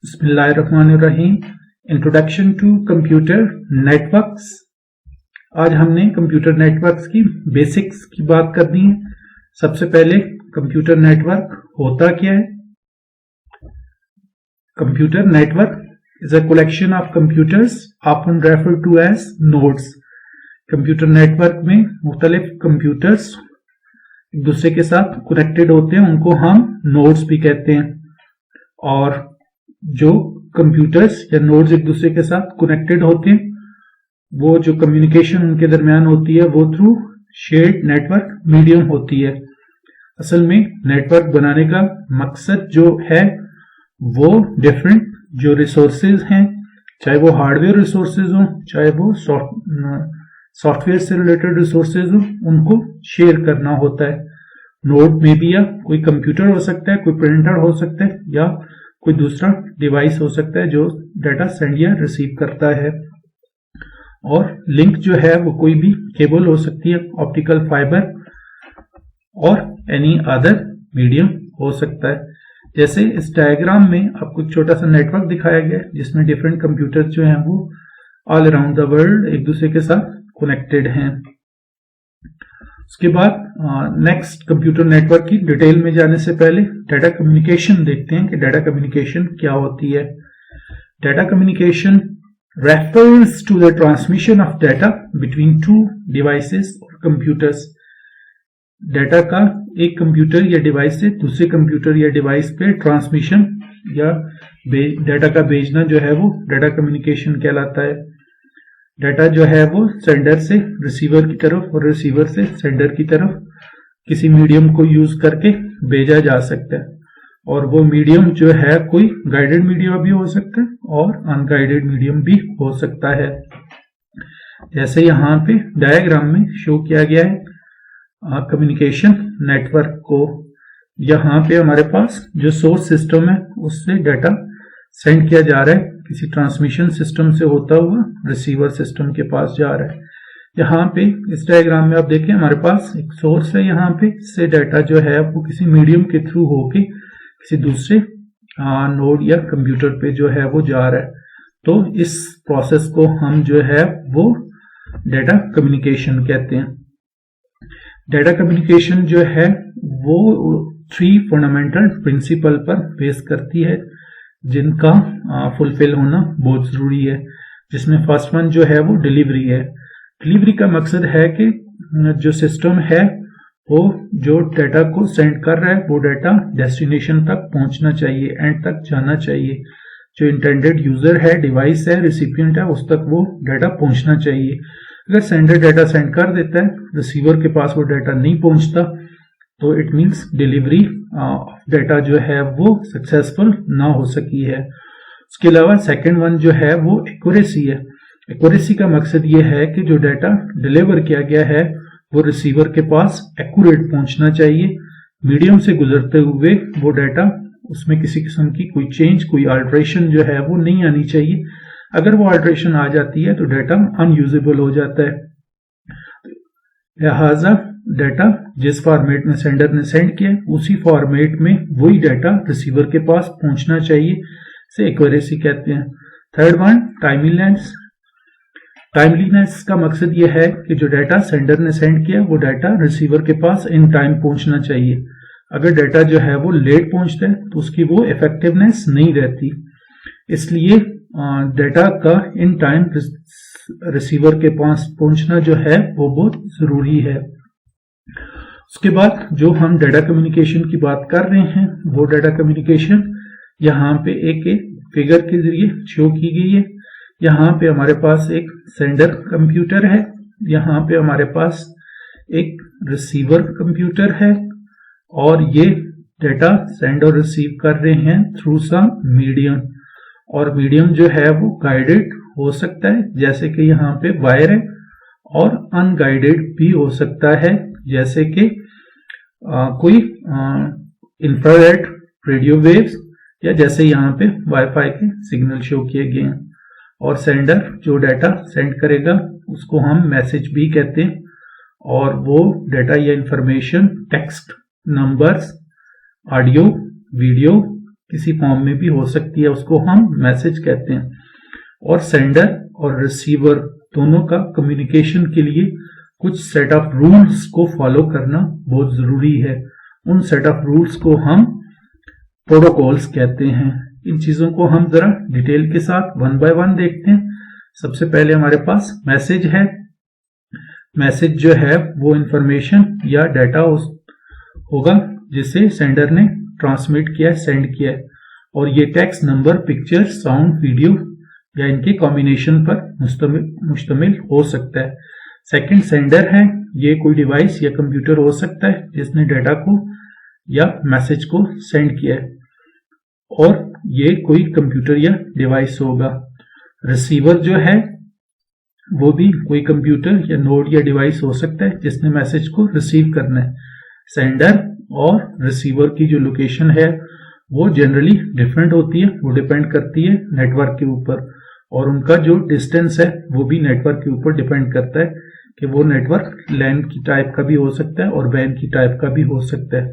बिस्मिल्लाहिर्रहमानिर्रहीम। Introduction to computer networks. आज हमने कंप्यूटर नेटवर्क्स की बेसिक्स की बात करनी है। सबसे पहले कंप्यूटर नेटवर्क होता क्या है? Computer network is a collection of computers often refer to as nodes. Computer network में मुख्तलिफ कंप्यूटर्स एक दूसरे के साथ कनेक्टेड होते हैं, उनको हम नोड्स भी कहते हैं। और जो कंप्यूटर्स या नोड्स एक दूसरे के साथ कनेक्टेड होते हैं, वो जो कम्युनिकेशन उनके दरमियान होती है वो थ्रू शेयर्ड नेटवर्क मीडियम होती है। असल में नेटवर्क बनाने का मकसद जो है वो डिफरेंट जो रिसोर्सेज हैं, चाहे वो हार्डवेयर रिसोर्सेज हो, चाहे वो सॉफ्टवेयर से रिलेटेड रिसोर्सेज हो, उनको शेयर करना होता है। नोड में भी या कोई कंप्यूटर हो सकता है, कोई प्रिंटर हो सकता है, या कोई दूसरा डिवाइस हो सकता है जो डाटा सेंड या रिसीव करता है। और लिंक जो है वो कोई भी केबल हो सकती है, ऑप्टिकल फाइबर और एनी अदर मीडियम हो सकता है। जैसे इस डायग्राम में आपको एक छोटा सा नेटवर्क दिखाया गया है जिसमें डिफरेंट कंप्यूटर जो हैं वो ऑल अराउंड द वर्ल्ड एक दूसरे के साथ कनेक्टेड हैं। उसके बाद नेक्स्ट कंप्यूटर नेटवर्क की डिटेल में जाने से पहले डाटा कम्युनिकेशन देखते हैं कि डाटा कम्युनिकेशन क्या होती है। Data communication refers to the transmission of data between two devices और कंप्यूटर्स। डाटा का एक कंप्यूटर या डिवाइस से दूसरे कंप्यूटर या डिवाइस पे ट्रांसमिशन या डाटा का भेजना जो है वो डाटा कम्युनिकेशन कहलाता है। डाटा जो है वो सेंडर से रिसीवर की तरफ और रिसीवर से सेंडर की तरफ किसी मीडियम को यूज करके भेजा जा सकता है। और वो मीडियम जो है कोई गाइडेड मीडियम भी हो सकता है और अनगाइडेड मीडियम भी हो सकता है। जैसे यहाँ पे डायग्राम में शो किया गया है कम्युनिकेशन नेटवर्क को। यहाँ पे हमारे पास जो सोर्स सिस्टम है उससे डाटा सेंड किया जा रहा है, किसी ट्रांसमिशन सिस्टम से होता हुआ रिसीवर सिस्टम के पास जा रहा है। यहाँ पे इस डायग्राम में आप देखें हमारे पास एक सोर्स है, यहाँ पे इससे डाटा जो है वो किसी मीडियम के थ्रू होके किसी दूसरे नोड या कंप्यूटर पे जो है वो जा रहा है। तो इस प्रोसेस को हम जो है वो डाटा कम्युनिकेशन कहते हैं। डाटा कम्युनिकेशन जो है वो 3 फंडामेंटल प्रिंसिपल पर बेस करती है जिनका फुलफिल होना बहुत जरूरी है, जिसमें फर्स्ट वन जो है वो डिलीवरी है। डिलीवरी का मकसद है कि जो सिस्टम है वो जो डाटा को सेंड कर रहा है वो डाटा डेस्टिनेशन तक पहुंचना चाहिए, एंड तक जाना चाहिए। जो इंटेंडेड यूजर है, डिवाइस है, रिसिपिएंट है, उस तक वो डाटा पहुंचना चाहिए। अगर सेंडर डाटा सेंड कर देता है, रिसीवर के पास वो डाटा नहीं पहुंचता, तो इट मीन्स डिलीवरी डाटा जो है वो सक्सेसफुल ना हो सकी है। उसके अलावा सेकंड वन जो है वो एक्यूरेसी है। एक्यूरेसी का मकसद ये है कि जो डाटा डिलीवर किया गया है वो रिसीवर के पास एक्यूरेट पहुंचना चाहिए। मीडियम से गुजरते हुए वो डाटा उसमें किसी किस्म की कोई चेंज, कोई अल्ट्रेशन जो है वो नहीं आनी चाहिए। अगर वो अल्ट्रेशन आ जाती है तो डाटा अनयूजेबल हो जाता है। लिहाजा डाटा जिस फॉर्मेट में सेंडर ने सेंड किया उसी फॉर्मेट में वही डाटा रिसीवर के पास पहुंचना चाहिए, से एक्यूरेसी कहते हैं। Third one timeliness. टाइमलीनेस का मकसद यह है कि जो डाटा सेंडर ने सेंड किया वो डाटा रिसीवर के पास इन टाइम पहुंचना चाहिए। अगर डाटा जो है वो लेट पहुंचता है तो उसकी वो इफेक्टिवनेस नहीं रहती। इसलिए डाटा का इन टाइम रिसीवर के पास पहुंचना जो है वो बहुत जरूरी है। उसके बाद जो हम डाटा कम्युनिकेशन की बात कर रहे हैं वो डाटा कम्युनिकेशन यहाँ पे एक फिगर के जरिए शो की गई है। यहाँ पे हमारे पास एक सेंडर कंप्यूटर है, यहाँ पे हमारे पास एक रिसीवर कंप्यूटर है, और ये डाटा सेंड और रिसीव कर रहे हैं थ्रू सम मीडियम। और मीडियम जो है वो गाइडेड हो सकता है, जैसे कि यहाँ पे वायर है, और अनगाइडेड भी हो सकता है, जैसे कि कोई इंफ्रारेड रेडियो वेव्स, या जैसे यहाँ पे वाईफाई के सिग्नल शो किए गए हैं। और सेंडर जो डाटा सेंड करेगा उसको हम मैसेज भी कहते हैं, और वो डाटा या information text, numbers, audio, video किसी फॉर्म में भी हो सकती है, उसको हम मैसेज कहते हैं। और सेंडर और रिसीवर दोनों का कम्युनिकेशन के लिए कुछ सेट ऑफ रूल्स को फॉलो करना बहुत जरूरी है। उन सेट ऑफ रूल्स को हम प्रोटोकॉल्स कहते हैं। इन चीजों को हम जरा डिटेल के साथ वन बाय वन देखते हैं। सबसे पहले हमारे पास मैसेज है। मैसेज जो है वो इंफॉर्मेशन या डाटा होगा जिसे सेंडर ने ट्रांसमिट किया है, सेंड किया है, और ये text, number, picture, sound, video या इनके कॉम्बिनेशन पर मुश्तमिल हो सकता है। सेकंड सेंडर है। ये कोई डिवाइस या कंप्यूटर हो सकता है जिसने डाटा को या मैसेज को सेंड किया है, और ये कोई कंप्यूटर या डिवाइस होगा। रिसीवर जो है वो भी कोई कंप्यूटर या नोड या डिवाइस हो सकता है जिसने मैसेज को रिसीव करना है। सेंडर और रिसीवर की जो लोकेशन है वो जनरली डिफरेंट होती है, वो डिपेंड करती है नेटवर्क के ऊपर, और उनका जो डिस्टेंस है वो भी नेटवर्क के ऊपर डिपेंड करता है कि वो नेटवर्क लैन की टाइप का भी हो सकता है और वैन की टाइप का भी हो सकता है।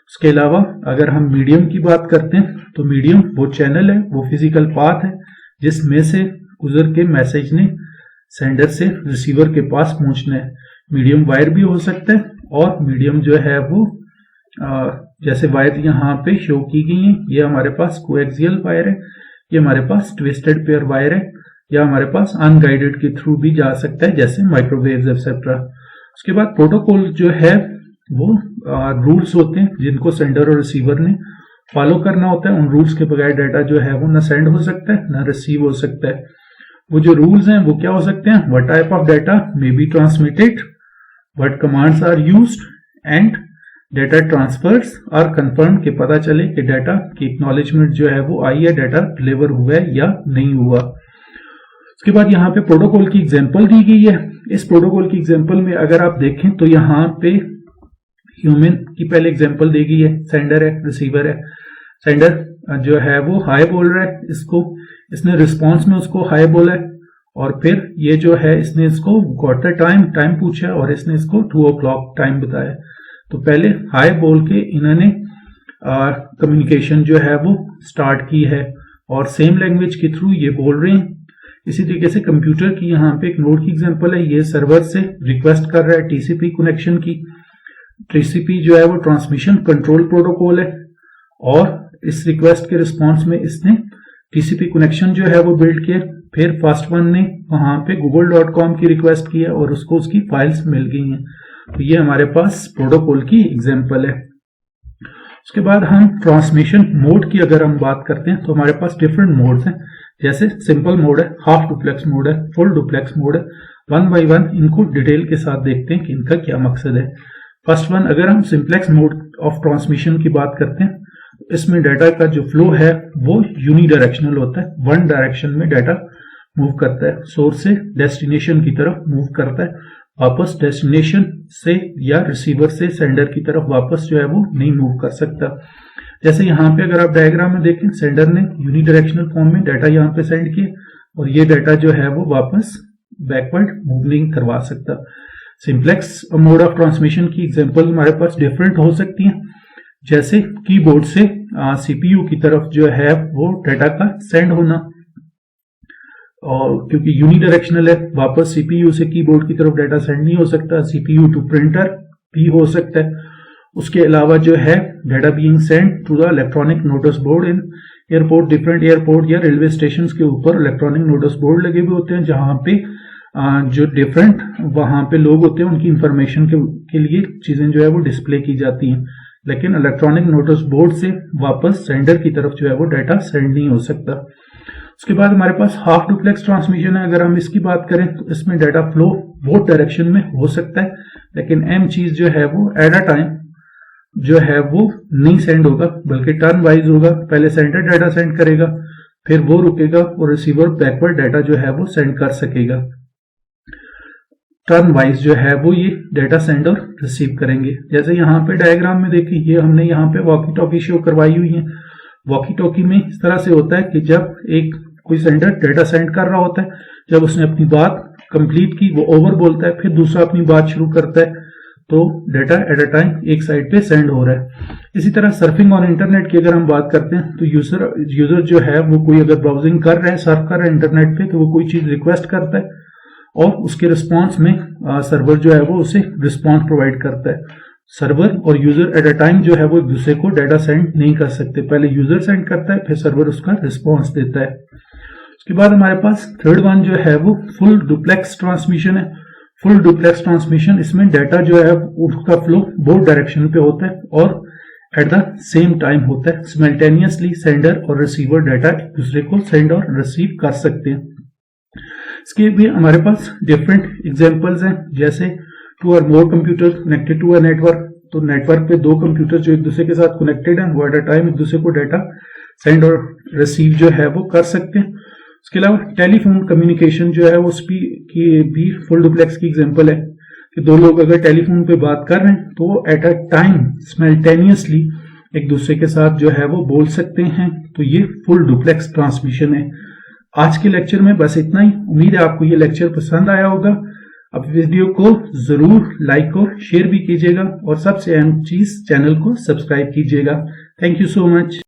उसके अलावा अगर हम मीडियम की बात करते हैं तो मीडियम वो चैनल है, वो फिजिकल पाथ है जिसमें से गुजर के मैसेज ने सेंडर से रिसीवर के पास पहुंचना है। मीडियम वायर भी हो सकता है, और मीडियम जो है वो जैसे वायर यहाँ पे शो की गई है, ये हमारे पास कोएक्सियल वायर है, ये हमारे पास ट्विस्टेड पेयर वायर है, या हमारे पास अनगाइडेड के थ्रू भी जा सकता है जैसे माइक्रोवेव्स एक्सेट्रा। उसके बाद प्रोटोकॉल जो है वो रूल्स होते हैं जिनको सेंडर और रिसीवर ने फॉलो करना होता है। उन रूल्स के बगैर डाटा जो है वो ना सेंड हो सकता है ना रिसीव हो सकता है। वो जो रूल्स हैं वो क्या हो सकते हैं? What type of data may be transmitted, what commands are used, and data transfers are confirm के पता चले कि डाटा की एक्नॉलेजमेंट जो है वो आई है, डाटा डिलीवर हुआ है या नहीं हुआ। उसके बाद यहाँ पे प्रोटोकॉल की एग्जांपल दी गई है। इस प्रोटोकॉल की एग्जांपल में अगर आप देखें तो यहाँ पे ह्यूमन की पहले एग्जांपल दी गई है, सेंडर है, रिसीवर है। सेंडर जो है वो हाई बोल रहा है, इसने रिस्पॉन्स में उसको हाई बोला है, और फिर ये जो है इसने इसको गॉट द टाइम पूछा और इसने इसको 2 o'clock टाइम बताया। तो पहले हाई बोल के इन्होंने कम्युनिकेशन जो है वो स्टार्ट की है, और सेम लैंग्वेज के थ्रू ये बोल रहे हैं। इसी तरीके से कंप्यूटर की यहाँ पे एक नोड की एग्जांपल है। ये सर्वर से रिक्वेस्ट कर रहा है टीसीपी कनेक्शन की। टीसीपी जो है वो ट्रांसमिशन कंट्रोल प्रोटोकॉल है, और इस रिक्वेस्ट के रिस्पॉन्स में इसने टीसीपी कनेक्शन जो है वो बिल्ड किया। फिर फर्स्ट वन ने वहां पे google.com की रिक्वेस्ट की है और उसको उसकी फाइल्स मिल गई हैं। तो ये हमारे पास प्रोटोकॉल की एग्जांपल है। उसके बाद हम ट्रांसमिशन मोड की अगर हम बात करते हैं तो हमारे पास डिफरेंट मोड्स हैं। जैसे सिंपल मोड है, हाफ डुप्लेक्स मोड है, फुल डुप्लेक्स मोड है। वन बाय वन इनको डिटेल के साथ देखते हैं कि इनका क्या मकसद है। फर्स्ट वन, अगर हम सिंप्लेक्स मोड ऑफ ट्रांसमिशन की बात करते हैं, इसमें डाटा का जो फ्लो है वो यूनिडायरेक्शनल होता है। वन डायरेक्शन में डाटा मूव करता है, सोर्स से डेस्टिनेशन की तरफ मूव करता है, वापस डेस्टिनेशन से या रिसीवर से सेंडर की तरफ वापस जो है वो नहीं मूव कर सकता। जैसे यहाँ पे अगर आप डायग्राम में देखें, सेंडर ने यूनिडायरेक्शनल फॉर्म में डाटा यहाँ पे सेंड किया, और ये डाटा जो है वो वापस बैकवर्ड मूव नहीं करवा सकता। सिंप्लेक्स मोड ऑफ ट्रांसमिशन की एग्जांपल हमारे पास डिफरेंट हो सकती हैं। जैसे कीबोर्ड से सीपीयू की तरफ जो है वो डाटा का सेंड होना, और क्योंकि यूनिडायरेक्शनल है, वापस सीपीयू से कीबोर्ड की तरफ डाटा सेंड नहीं हो सकता। सीपीयू टू प्रिंटर भी हो सकता है। उसके अलावा जो है data being send to the electronic notice board in airport. Different airport या रेलवे स्टेशन के ऊपर इलेक्ट्रॉनिक नोटिस बोर्ड लगे हुए होते हैं, जहां पे जो डिफरेंट वहां पे लोग होते हैं उनकी इंफॉर्मेशन के लिए चीजें जो है वो डिस्प्ले की जाती हैं। लेकिन इलेक्ट्रॉनिक नोटिस बोर्ड से वापस सेंडर की तरफ जो है वो डाटा सेंड नहीं हो सकता। उसके बाद हमारे पास हाफ डुप्लेक्स ट्रांसमिशन है। अगर हम इसकी बात करें तो इसमें डाटा फ्लो बोथ डायरेक्शन में हो सकता है, लेकिन एम चीज जो है वो एट अ टाइम जो है वो नहीं सेंड होगा, बल्कि टर्न वाइज होगा। पहले सेंडर डाटा सेंड करेगा, फिर वो रुकेगा और रिसीवर बैकवर्ड डाटा जो है वो सेंड कर सकेगा। टर्न वाइज जो है वो ये डाटा सेंड और रिसीव करेंगे। जैसे यहाँ पे डायग्राम में देखिए, ये हमने यहाँ पे वॉकी टॉकी शो करवाई हुई है। वॉकी टॉकी में इस तरह से होता है कि जब एक कोई सेंडर डाटा सेंड कर रहा होता है, जब उसने अपनी बात कंप्लीट की वो ओवर बोलता है, फिर दूसरा अपनी बात शुरू करता है, तो डाटा एट अ टाइम एक साइड पे सेंड हो रहा है। इसी तरह सर्फिंग ऑन इंटरनेट की अगर हम बात करते हैं तो यूजर जो है वो कोई अगर ब्राउजिंग कर रहा है, सर्फ कर रहा है इंटरनेट पे, तो वो कोई चीज रिक्वेस्ट करता है और उसके रिस्पॉन्स में सर्वर जो है वो उसे रिस्पॉन्स प्रोवाइड करता है। सर्वर और यूजर एट अ टाइम जो है वो एक दूसरे को डाटा सेंड नहीं कर सकते, पहले यूजर सेंड करता है फिर सर्वर उसका रिस्पॉन्स देता है। उसके बाद हमारे पास थर्ड वन जो है वो फुल डुप्लेक्स ट्रांसमिशन है। फुल डुप्लेक्स ट्रांसमिशन, इसमें डाटा जो है उसका फ्लो बोथ डायरेक्शन पे होता है और एट द सेम टाइम होता है। सिमल्टेनियसली सेंडर और रिसीवर डाटा एक दूसरे को सेंड और रिसीव कर सकते हैं। इसके भी हमारे पास डिफरेंट एग्जांपल्स हैं, जैसे टू और more computer connected to a network. तो नेटवर्क पे दो कंप्यूटर जो एक दूसरे के साथ कनेक्टेड हैं वो एट अ टाइम एक दूसरे को डाटा सेंड और रिसीव जो है वो कर सकते हैं। उसके अलावा टेलीफोन कम्युनिकेशन जो है वो की भी फुल डुप्लेक्स की एग्जांपल है कि दो लोग अगर टेलीफोन पे बात कर रहे हैं तो वो एट अ टाइम सिमल्टेनियसली एक दूसरे के साथ जो है वो बोल सकते हैं। तो ये फुल डुप्लेक्स ट्रांसमिशन है। आज के लेक्चर में बस इतना ही। उम्मीद है आपको ये लेक्चर पसंद आया होगा। अब वीडियो को जरूर लाइक और शेयर भी कीजिएगा और सबसे अहम चीज चैनल को सब्सक्राइब कीजिएगा। Thank you so much.